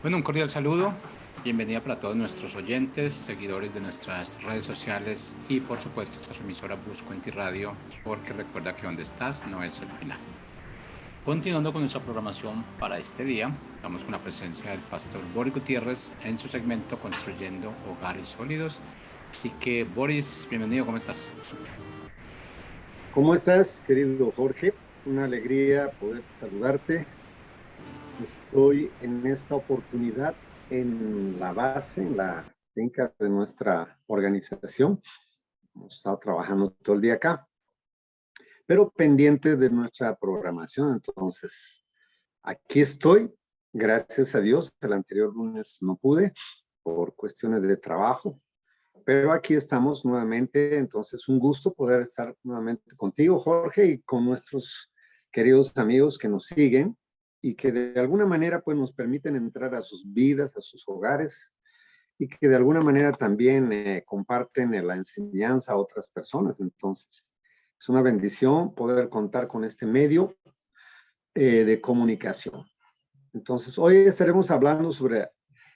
Bueno, un cordial saludo. Bienvenida para todos nuestros oyentes, seguidores de nuestras redes sociales y por supuesto esta es su emisora Buscuenti Radio, porque recuerda que donde estás no es el final. Continuando con nuestra programación para este día, estamos con la presencia del pastor Boris Gutiérrez en su segmento Construyendo Hogares Sólidos. Así que Boris, bienvenido, ¿cómo estás? ¿Cómo estás, querido Jorge? Una alegría poder saludarte. Estoy en esta oportunidad en la base, en la finca de nuestra organización. Hemos estado trabajando todo el día acá, pero pendiente de nuestra programación. Entonces, aquí estoy. Gracias a Dios. El anterior lunes no pude por cuestiones de trabajo, pero aquí estamos nuevamente. Entonces, un gusto poder estar nuevamente contigo, Jorge, y con nuestros queridos amigos que nos siguen y que de alguna manera pues nos permiten entrar a sus vidas, a sus hogares y que de alguna manera también comparten la enseñanza a otras personas. Entonces, es una bendición poder contar con este medio de comunicación. Entonces, hoy estaremos hablando sobre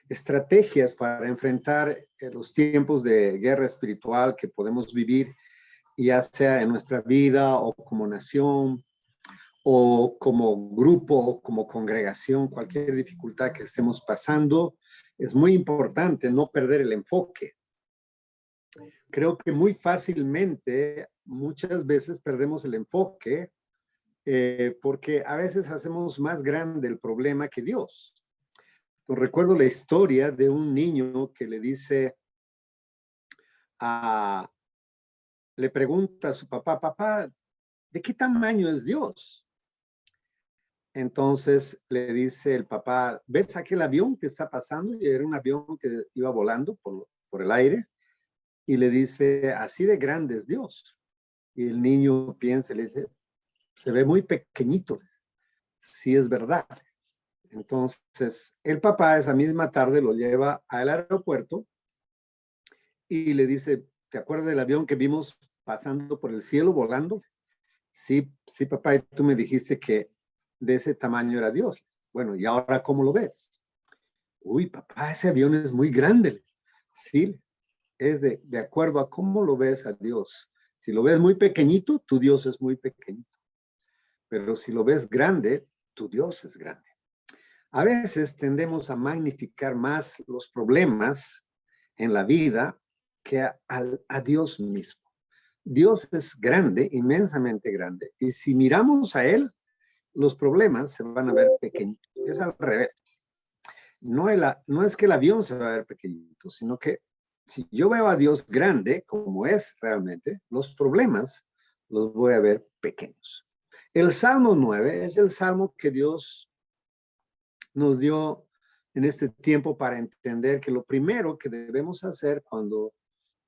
estrategias para enfrentar los tiempos de guerra espiritual que podemos vivir, ya sea en nuestra vida o como nación o como grupo o como congregación, cualquier dificultad que estemos pasando. Es muy importante no perder el enfoque. Creo que muy fácilmente, muchas veces perdemos el enfoque porque a veces hacemos más grande el problema que Dios. Recuerdo la historia de un niño que le dice a, le pregunta a su papá, papá, ¿de qué tamaño es Dios? Entonces le dice el papá, ¿ves aquel avión que está pasando? Y era un avión que iba volando por el aire. Y le dice, así de grande es Dios. Y el niño piensa, le dice, se ve muy pequeñito. Sí es verdad. Entonces el papá esa misma tarde lo lleva al aeropuerto y le dice, ¿te acuerdas del avión que vimos pasando por el cielo volando? Sí, sí, papá, y tú me dijiste que de ese tamaño era Dios. Bueno, ¿y ahora cómo lo ves? Uy, papá, ese avión es muy grande. Sí, es de acuerdo a cómo lo ves a Dios. Si lo ves muy pequeñito, tu Dios es muy pequeñito. Pero si lo ves grande, tu Dios es grande. A veces tendemos a magnificar más los problemas en la vida que a Dios mismo. Dios es grande, inmensamente grande. Y si miramos a Él, los problemas se van a ver pequeñitos. Es al revés. No es que el avión se va a ver pequeñito, sino que si yo veo a Dios grande, como es realmente, los problemas los voy a ver pequeños. El Salmo 9 es el salmo que Dios nos dio en este tiempo para entender que lo primero que debemos hacer cuando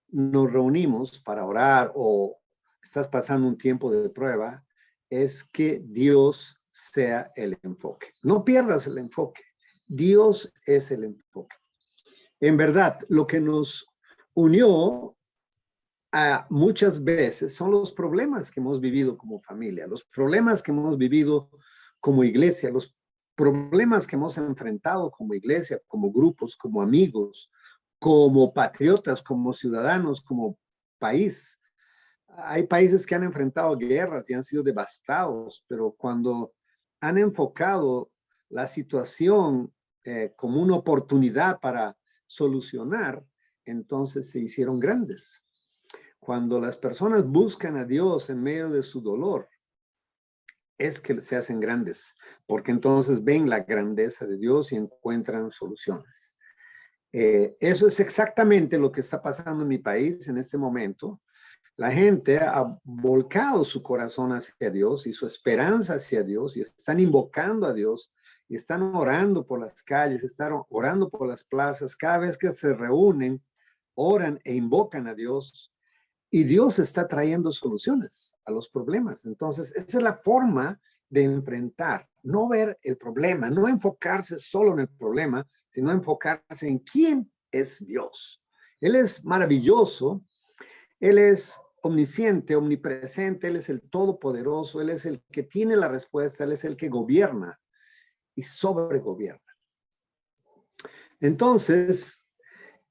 nos reunimos para orar o estás pasando un tiempo de prueba es que Dios sea el enfoque. No pierdas el enfoque. Dios es el enfoque. En verdad, lo que nos unió a muchas veces son los problemas que hemos vivido como familia, los problemas que hemos vivido como iglesia, los problemas que hemos enfrentado como iglesia, como grupos, como amigos, como patriotas, como ciudadanos, como país. Hay países que han enfrentado guerras y han sido devastados, pero cuando han enfocado la situación como una oportunidad para solucionar, entonces se hicieron grandes. Cuando las personas buscan a Dios en medio de su dolor, es que se hacen grandes, porque entonces ven la grandeza de Dios y encuentran soluciones. Eso es exactamente lo que está pasando en mi país en este momento. La gente ha volcado su corazón hacia Dios y su esperanza hacia Dios y están invocando a Dios y están orando por las calles, están orando por las plazas. Cada vez que se reúnen, oran e invocan a Dios y Dios está trayendo soluciones a los problemas. Entonces, esa es la forma de enfrentar, no ver el problema, no enfocarse solo en el problema, sino enfocarse en quién es Dios. Él es maravilloso, Él es omnisciente, omnipresente, Él es el todopoderoso, Él es el que tiene la respuesta, Él es el que gobierna. y sobregobierna. Entonces,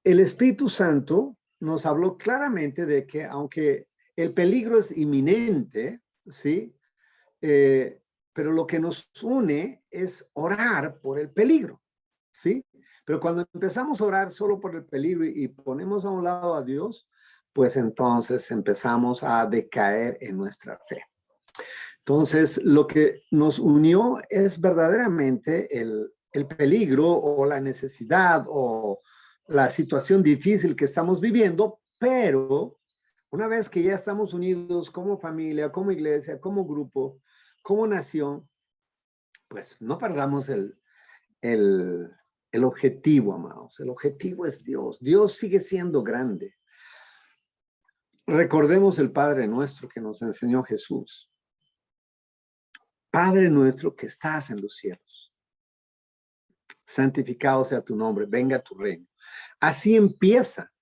el Espíritu Santo nos habló claramente de que aunque el peligro es inminente, ¿sí? Pero lo que nos une es orar por el peligro, ¿sí? Pero cuando empezamos a orar solo por el peligro y ponemos a un lado a Dios, pues entonces empezamos a decaer en nuestra fe. Entonces, lo que nos unió es verdaderamente el peligro o la necesidad o la situación difícil que estamos viviendo, pero una vez que ya estamos unidos como familia, como iglesia, como grupo, como nación, pues no perdamos el, el objetivo, amados. El objetivo es Dios. Dios sigue siendo grande. Recordemos el Padre nuestro que nos enseñó Jesús. Padre nuestro que estás en los cielos, santificado sea tu nombre, venga tu reino. Así empieza.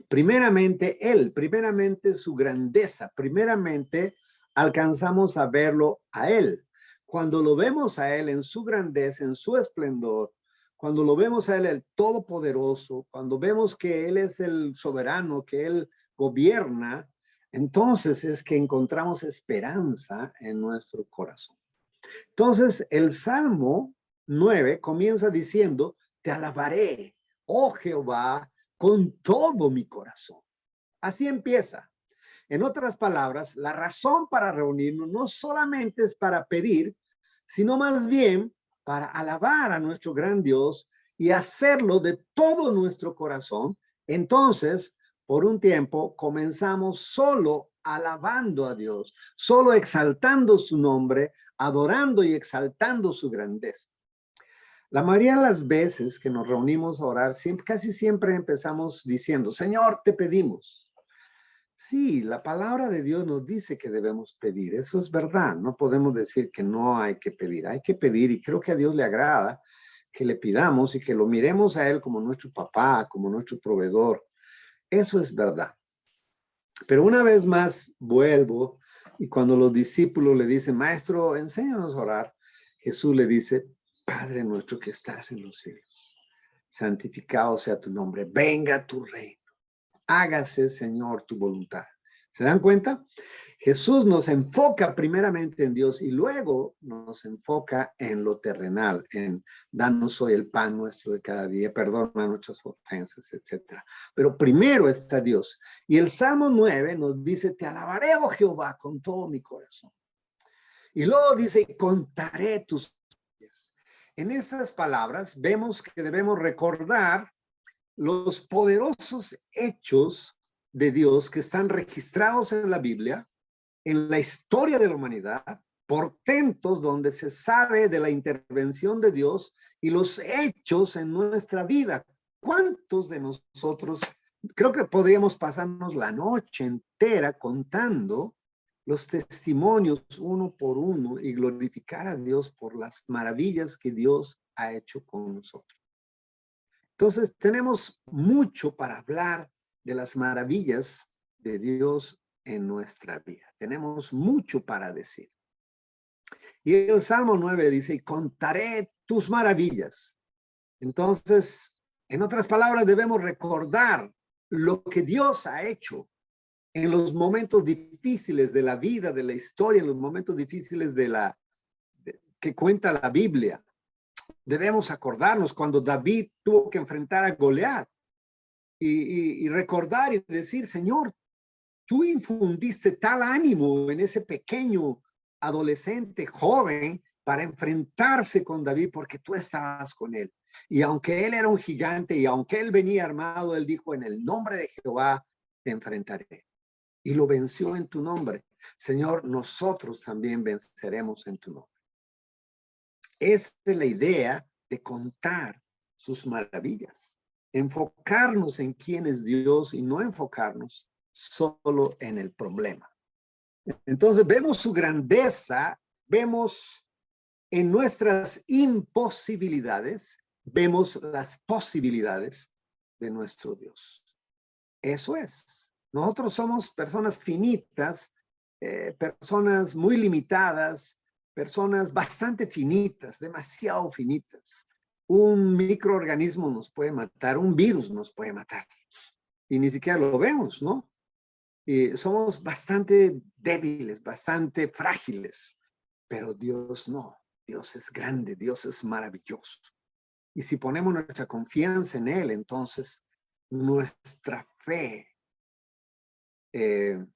Primeramente Él, primeramente su grandeza, primeramente alcanzamos a verlo a Él. Cuando lo vemos a Él en su grandeza, en su esplendor, cuando lo vemos a Él el todopoderoso, cuando vemos que Él es el soberano, que Él gobierna, entonces es que encontramos esperanza en nuestro corazón. Entonces, el Salmo 9 comienza diciendo, te alabaré, oh Jehová, con todo mi corazón. Así empieza. En otras palabras, la razón para reunirnos no solamente es para pedir, sino más bien para alabar a nuestro gran Dios y hacerlo de todo nuestro corazón. Entonces, por un tiempo, comenzamos solo alabando a Dios, solo exaltando su nombre, adorando y exaltando su grandeza. La mayoría de las veces que nos reunimos a orar, casi siempre empezamos diciendo, Señor, te pedimos. Sí, la palabra de Dios nos dice que debemos pedir. Eso es verdad. No podemos decir que no hay que pedir. Hay que pedir y creo que a Dios le agrada que le pidamos y que lo miremos a Él como nuestro papá, como nuestro proveedor. Eso es verdad. Pero una vez más vuelvo y cuando los discípulos le dicen, Maestro, enséñanos a orar, Jesús le dice, Padre nuestro que estás en los cielos, santificado sea tu nombre, venga tu reino. Hágase, Señor, tu voluntad. ¿Se dan cuenta? Jesús nos enfoca primeramente en Dios y luego nos enfoca en lo terrenal, en danos hoy el pan nuestro de cada día, perdona nuestras ofensas, etc. Pero primero está Dios. Y el Salmo 9 nos dice, te alabaré, oh Jehová, con todo mi corazón. Y luego dice, contaré tus días. En estas palabras vemos que debemos recordar los poderosos hechos de Dios que están registrados en la Biblia, en la historia de la humanidad, portentos donde se sabe de la intervención de Dios y los hechos en nuestra vida. ¿Cuántos de nosotros, creo que podríamos pasarnos la noche entera contando los testimonios uno por uno y glorificar a Dios por las maravillas que Dios ha hecho con nosotros? Entonces, tenemos mucho para hablar de las maravillas de Dios en nuestra vida. Tenemos mucho para decir. Y el Salmo 9 dice, y contaré tus maravillas. Entonces, en otras palabras, debemos recordar lo que Dios ha hecho en los momentos difíciles de la vida, de la historia, en los momentos difíciles que cuenta la Biblia. Debemos acordarnos cuando David tuvo que enfrentar a Goliat y recordar y decir, Señor, tú infundiste tal ánimo en ese pequeño adolescente joven para enfrentarse con David porque tú estabas con él. Y aunque él era un gigante y aunque él venía armado, él dijo, en el nombre de Jehová te enfrentaré. Y lo venció en tu nombre. Señor, nosotros también venceremos en tu nombre. Esa es la idea de contar sus maravillas. Enfocarnos en quién es Dios y no enfocarnos solo en el problema. Entonces vemos su grandeza, vemos en nuestras imposibilidades, vemos las posibilidades de nuestro Dios. Eso es. Nosotros somos personas finitas, personas muy limitadas, personas bastante finitas, demasiado finitas. Un microorganismo nos puede matar, un virus nos puede matar. Y ni siquiera lo vemos, ¿no? Y somos bastante débiles, bastante frágiles. Pero Dios no. Dios es grande, Dios es maravilloso. Y si ponemos nuestra confianza en Él, entonces nuestra fe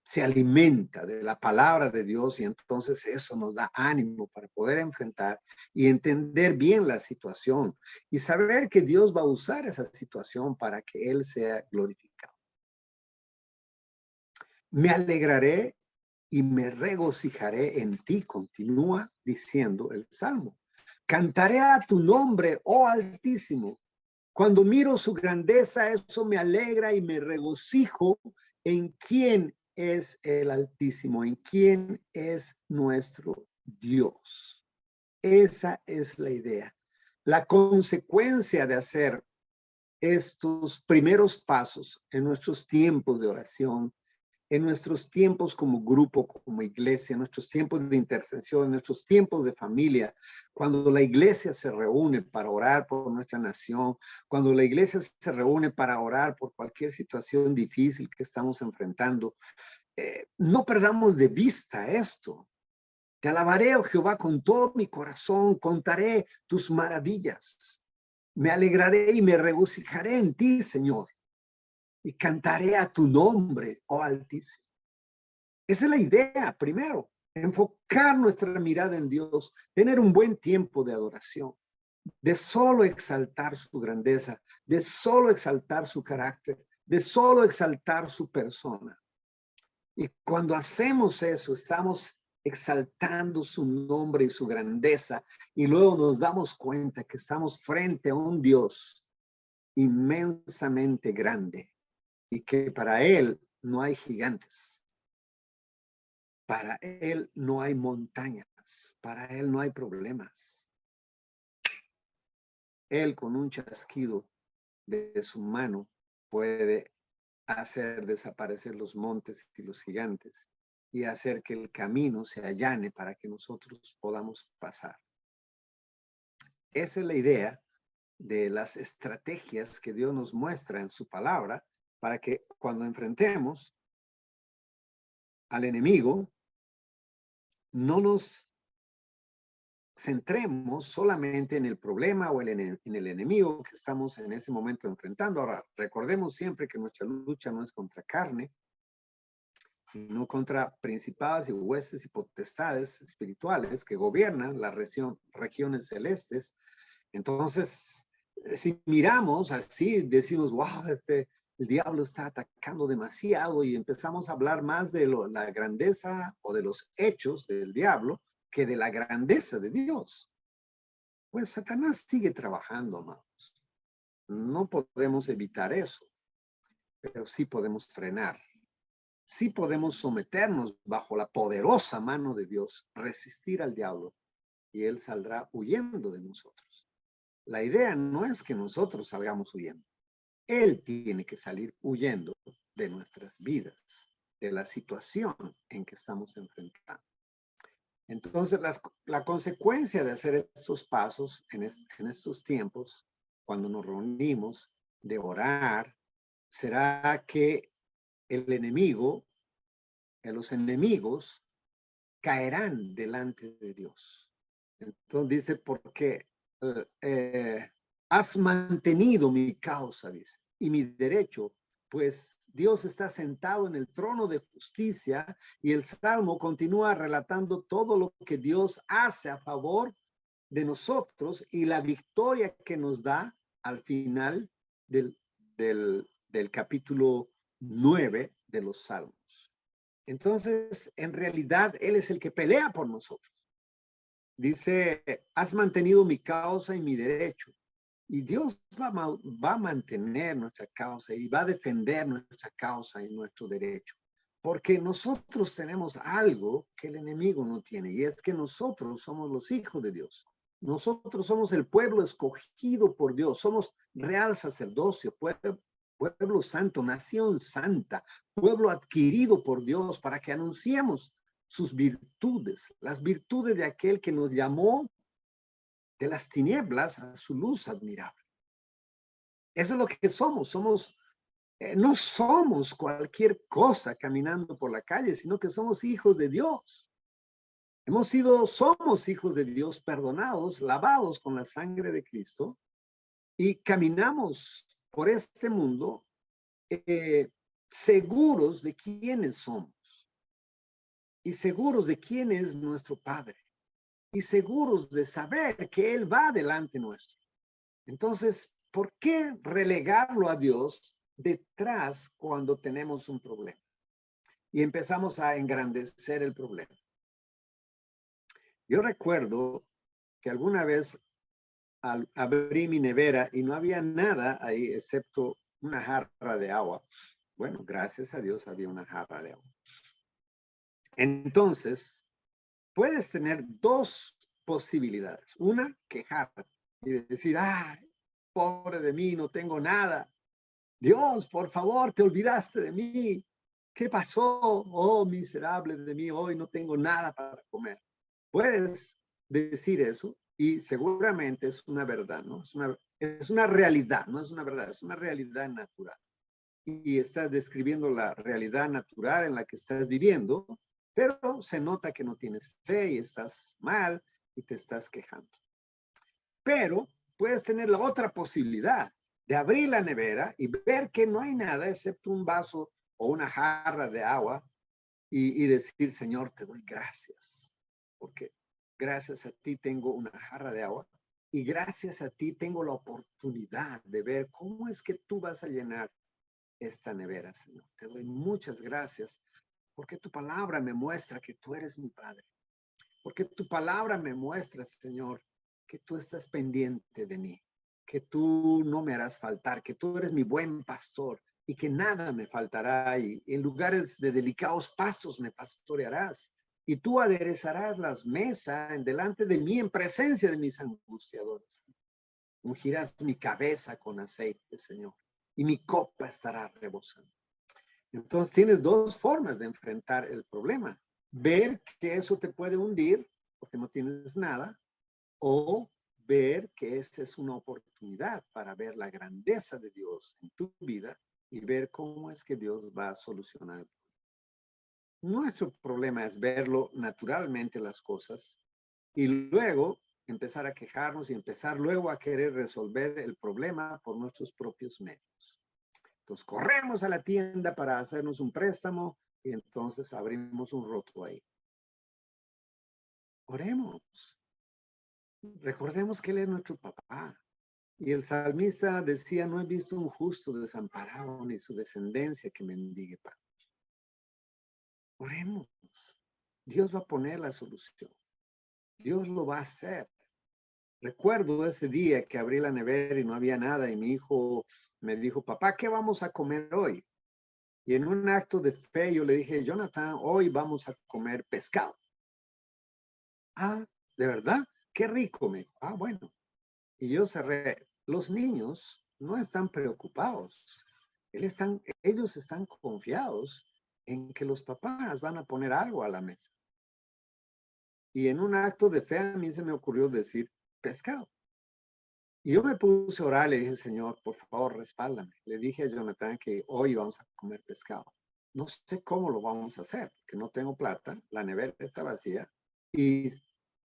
se alimenta de la palabra de Dios y entonces eso nos da ánimo para poder enfrentar y entender bien la situación y saber que Dios va a usar esa situación para que Él sea glorificado. Me alegraré y me regocijaré en ti, continúa diciendo el Salmo. Cantaré a tu nombre, oh Altísimo. Cuando miro su grandeza, eso me alegra y me regocijo en quién es el Altísimo, en quién es nuestro Dios. Esa es la idea. La consecuencia de hacer estos primeros pasos en nuestros tiempos de oración, en nuestros tiempos como grupo, como iglesia, en nuestros tiempos de intercesión, en nuestros tiempos de familia, cuando la iglesia se reúne para orar por nuestra nación, cuando la iglesia se reúne para orar por cualquier situación difícil que estamos enfrentando, no perdamos de vista esto. Te alabaré, oh Jehová, con todo mi corazón, contaré tus maravillas. Me alegraré y me regocijaré en ti, Señor, y cantaré a tu nombre, oh Altísimo. Esa es la idea, primero, enfocar nuestra mirada en Dios, tener un buen tiempo de adoración, de solo exaltar su grandeza, de solo exaltar su carácter, de solo exaltar su persona. Y cuando hacemos eso, estamos exaltando su nombre y su grandeza, y luego nos damos cuenta que estamos frente a un Dios inmensamente grande y que para Él no hay gigantes. Para Él no hay montañas, para Él no hay problemas. Él con un chasquido de su mano puede hacer desaparecer los montes y los gigantes y hacer que el camino se allane para que nosotros podamos pasar. Esa es la idea de las estrategias que Dios nos muestra en su palabra para que cuando enfrentemos al enemigo, no nos centremos solamente en el problema o en el enemigo que estamos en ese momento enfrentando. Ahora, recordemos siempre que nuestra lucha no es contra carne, sino contra principados y huestes y potestades espirituales que gobiernan las regiones celestes. Entonces, si miramos así, decimos, wow, el diablo está atacando demasiado y empezamos a hablar más de la grandeza o de los hechos del diablo que de la grandeza de Dios. Pues Satanás sigue trabajando, amados. No podemos evitar eso, pero sí podemos frenar. Sí podemos someternos bajo la poderosa mano de Dios, resistir al diablo y él saldrá huyendo de nosotros. La idea no es que nosotros salgamos huyendo. Él tiene que salir huyendo de nuestras vidas, de la situación en que estamos enfrentando. Entonces, la consecuencia de hacer estos pasos en estos tiempos, cuando nos reunimos, de orar, será que el enemigo, los enemigos, caerán delante de Dios. Entonces dice, porque has mantenido mi causa, dice, y mi derecho, pues Dios está sentado en el trono de justicia y el Salmo continúa relatando todo lo que Dios hace a favor de nosotros y la victoria que nos da al final del capítulo 9 de los Salmos. Entonces, en realidad, Él es el que pelea por nosotros. Dice, has mantenido mi causa y mi derecho. Y Dios va a mantener nuestra causa y va a defender nuestra causa y nuestro derecho. Porque nosotros tenemos algo que el enemigo no tiene. Y es que nosotros somos los hijos de Dios. Nosotros somos el pueblo escogido por Dios. Somos real sacerdocio, pueblo santo, nación santa, pueblo adquirido por Dios para que anunciemos sus virtudes, las virtudes de aquel que nos llamó de las tinieblas a su luz admirable. Eso es lo que somos. No somos cualquier cosa caminando por la calle, sino que somos hijos de Dios. Somos hijos de Dios, perdonados, lavados con la sangre de Cristo, y caminamos por este mundo seguros de quiénes somos y seguros de quién es nuestro Padre y seguros de saber que Él va delante nuestro. Entonces, ¿por qué relegarlo a Dios detrás cuando tenemos un problema? Y empezamos a engrandecer el problema. Yo recuerdo que alguna vez abrí mi nevera y no había nada ahí excepto una jarra de agua. Bueno, gracias a Dios había una jarra de agua. Entonces, puedes tener dos posibilidades. Una, quejarte y decir, ay, pobre de mí, no tengo nada. Dios, por favor, te olvidaste de mí. ¿Qué pasó? Oh, miserable de mí, hoy no tengo nada para comer. Puedes decir eso y seguramente es una verdad, ¿no? Es una realidad, no es una verdad, es una realidad natural. Y estás describiendo la realidad natural en la que estás viviendo, pero se nota que no tienes fe y estás mal y te estás quejando. Pero puedes tener la otra posibilidad de abrir la nevera y ver que no hay nada excepto un vaso o una jarra de agua y decir, Señor, te doy gracias, porque gracias a ti tengo una jarra de agua y gracias a ti tengo la oportunidad de ver cómo es que tú vas a llenar esta nevera, Señor. Te doy muchas gracias porque tu palabra me muestra que tú eres mi Padre, porque tu palabra me muestra, Señor, que tú estás pendiente de mí, que tú no me harás faltar, que tú eres mi buen pastor y que nada me faltará y en lugares de delicados pastos me pastorearás y tú aderezarás las mesas en delante de mí en presencia de mis angustiadores. Ungirás mi cabeza con aceite, Señor, y mi copa estará rebosando. Entonces tienes dos formas de enfrentar el problema. Ver que eso te puede hundir porque no tienes nada, o ver que esa es una oportunidad para ver la grandeza de Dios en tu vida y ver cómo es que Dios va a solucionar. Nuestro problema es verlo naturalmente las cosas y luego empezar a quejarnos y empezar luego a querer resolver el problema por nuestros propios medios. Entonces corremos a la tienda para hacernos un préstamo y entonces abrimos un roto ahí. Oremos. Recordemos que Él es nuestro papá. Y el salmista decía, no he visto un justo desamparado ni su descendencia que mendigue pan. Oremos. Dios va a poner la solución. Dios lo va a hacer. Recuerdo ese día que abrí la nevera y no había nada y mi hijo me dijo, papá, ¿qué vamos a comer hoy? Y en un acto de fe yo le dije, Jonathan, hoy vamos a comer pescado. Ah, ¿de verdad? Qué rico, me dijo. Ah, bueno. Y yo cerré. Los niños no están preocupados. Ellos están confiados en que los papás van a poner algo a la mesa. Y en un acto de fe a mí se me ocurrió decir pescado. Y yo me puse a orar, le dije, Señor, por favor, respáldame. Le dije a Jonathan que hoy vamos a comer pescado. No sé cómo lo vamos a hacer, porque no tengo plata, la nevera está vacía y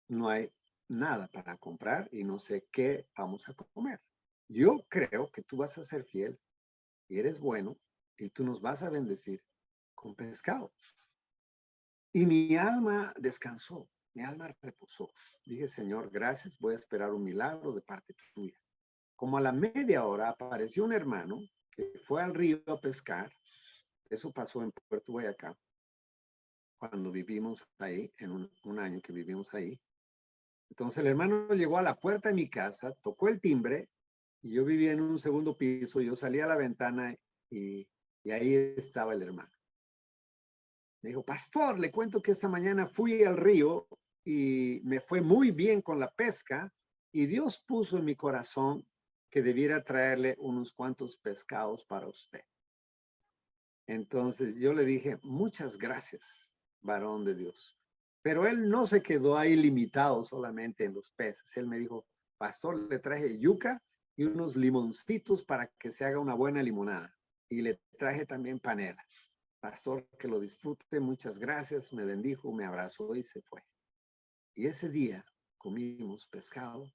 no hay nada para comprar y no sé qué vamos a comer. Yo creo que tú vas a ser fiel y eres bueno y tú nos vas a bendecir con pescado. Y mi alma descansó, mi alma reposó. Dije, Señor, gracias, voy a esperar un milagro de parte tuya. Como a la media hora apareció un hermano que fue al río a pescar. Eso pasó en Puerto Boyacá, cuando vivimos ahí, en un año que vivimos ahí. Entonces el hermano llegó a la puerta de mi casa, tocó el timbre y yo vivía en un segundo piso. Yo salí a la ventana y ahí estaba el hermano. Me dijo, pastor, le cuento que esta mañana fui al río y me fue muy bien con la pesca y Dios puso en mi corazón que debiera traerle unos cuantos pescados para usted. Entonces yo le dije, muchas gracias. varón de Dios. Pero él no se quedó ahí limitado solamente en los peces. Él me dijo, pastor, le traje yuca y unos limoncitos para que se haga una buena limonada. Y le traje también panela. Pastor, que lo disfrute, muchas gracias. Me bendijo, me abrazó y se fue. Y ese día comimos pescado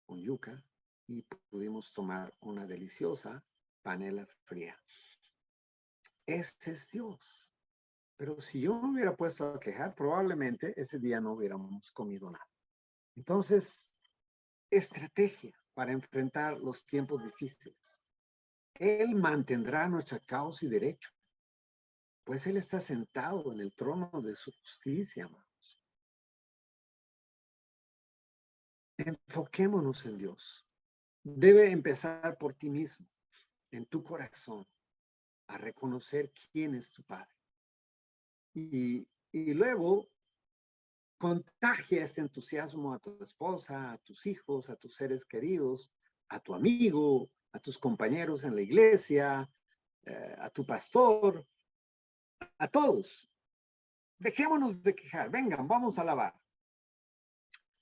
con yuca y pudimos tomar una deliciosa panela fría. Ese es Dios. Pero si yo me hubiera puesto a quejar, probablemente ese día no hubiéramos comido nada. Entonces, estrategia para enfrentar los tiempos difíciles. Él mantendrá nuestra causa y derecho, pues Él está sentado en el trono de su justicia, amados. Enfoquémonos en Dios. Debe empezar por ti mismo, en tu corazón, a reconocer quién es tu Padre. Y luego contagia este entusiasmo a tu esposa, a tus hijos, a tus seres queridos, a tu amigo, a tus compañeros en la iglesia, a tu pastor, a todos. Dejémonos de quejar, vengan, vamos a alabar.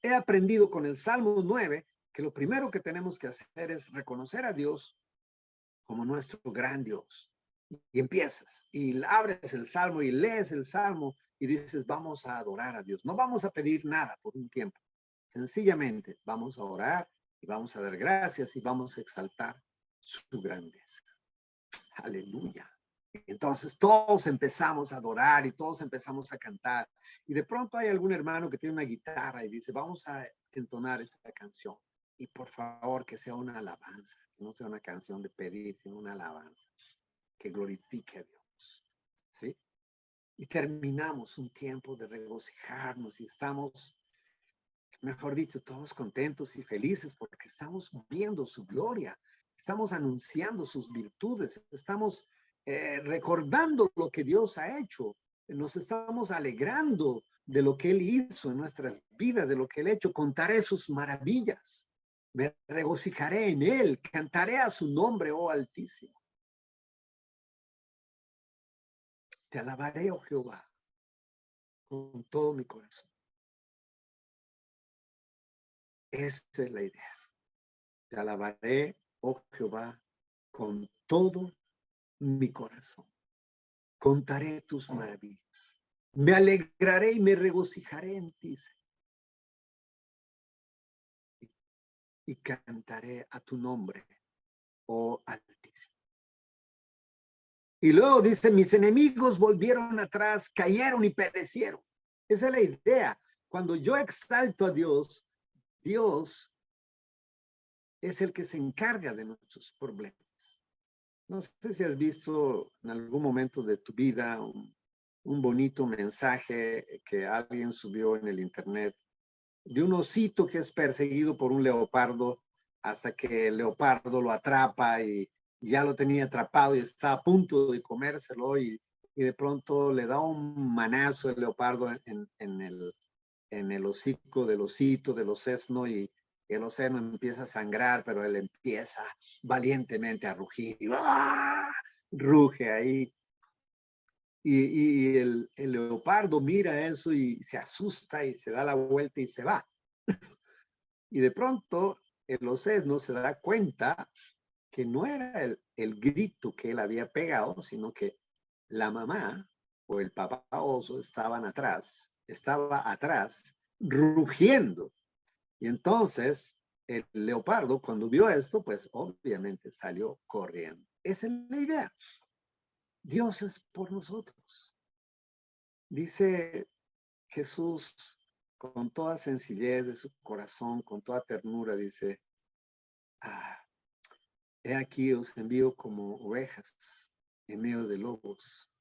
He aprendido con el Salmo 9 que lo primero que tenemos que hacer es reconocer a Dios como nuestro gran Dios. Y empiezas y abres el Salmo y lees el Salmo y dices, vamos a adorar a Dios. No vamos a pedir nada por un tiempo. Sencillamente vamos a orar y vamos a dar gracias y vamos a exaltar su grandeza. Aleluya. Entonces todos empezamos a adorar y todos empezamos a cantar. Y de pronto hay algún hermano que tiene una guitarra y dice, vamos a entonar esta canción. Y por favor que sea una alabanza, que no sea una canción de pedir, sino una alabanza que glorifique a Dios. ¿Sí? Y terminamos un tiempo de regocijarnos y estamos, mejor dicho, todos contentos y felices porque estamos viendo su gloria, estamos anunciando sus virtudes, estamos recordando lo que Dios ha hecho, nos estamos alegrando de lo que Él hizo en nuestras vidas, de lo que Él ha hecho, contaré sus maravillas, me regocijaré en Él, cantaré a su nombre, oh Altísimo. Te alabaré, oh Jehová, con todo mi corazón. Esa es la idea. Te alabaré, oh Jehová, con todo mi corazón. Contaré tus maravillas. Me alegraré y me regocijaré en ti, y cantaré a tu nombre, oh Altísimo. Y luego dice, mis enemigos volvieron atrás, cayeron y perecieron. Esa es la idea. Cuando yo exalto a Dios, Dios es el que se encarga de nuestros problemas. No sé si has visto en algún momento de tu vida un bonito mensaje que alguien subió en el internet de un osito que es perseguido por un leopardo hasta que el leopardo lo atrapa y ya lo tenía atrapado y está a punto de comérselo y de pronto le da un manazo el leopardo en el hocico del osito, del osesno, y el osesno empieza a sangrar, pero él empieza valientemente a rugir y ¡ah! Ruge ahí. Y el leopardo mira eso y se asusta y se da la vuelta y se va. Y de pronto el osesno se da cuenta que no era el grito que él había pegado, sino que la mamá o el papá oso estaba atrás rugiendo. Y entonces el leopardo, cuando vio esto, pues obviamente salió corriendo. Esa es la idea. Dios es por nosotros. Dice Jesús con toda sencillez de su corazón, con toda ternura, dice, he aquí os envío como ovejas en medio de lobos,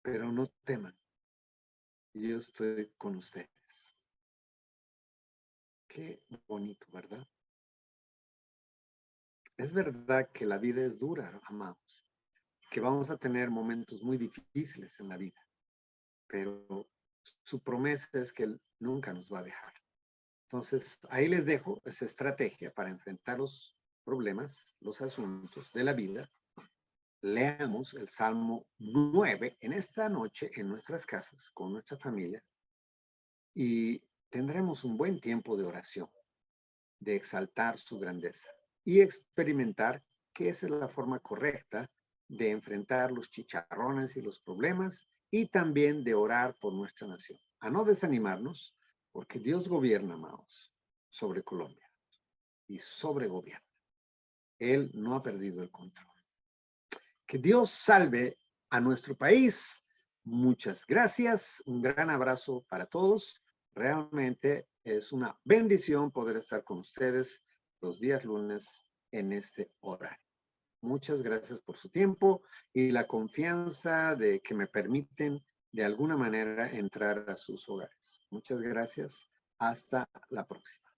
pero no teman, yo estoy con ustedes. Qué bonito, ¿verdad? Es verdad que la vida es dura, amados, que vamos a tener momentos muy difíciles en la vida, pero su promesa es que Él nunca nos va a dejar. Entonces, ahí les dejo esa estrategia para enfrentar los problemas, los asuntos de la vida leamos el Salmo 9 en esta noche en nuestras casas con nuestra familia y tendremos un buen tiempo de oración, de exaltar su grandeza y experimentar que esa es la forma correcta de enfrentar los chicharrones y los problemas y también de orar por nuestra nación. A no desanimarnos, porque Dios gobierna, amados, sobre Colombia y sobre gobierno. Él no ha perdido el control. Que Dios salve a nuestro país. Muchas gracias. Un gran abrazo para todos. Realmente es una bendición poder estar con ustedes los días lunes en este horario. Muchas gracias por su tiempo y la confianza de que me permiten de alguna manera entrar a sus hogares. Muchas gracias. Hasta la próxima.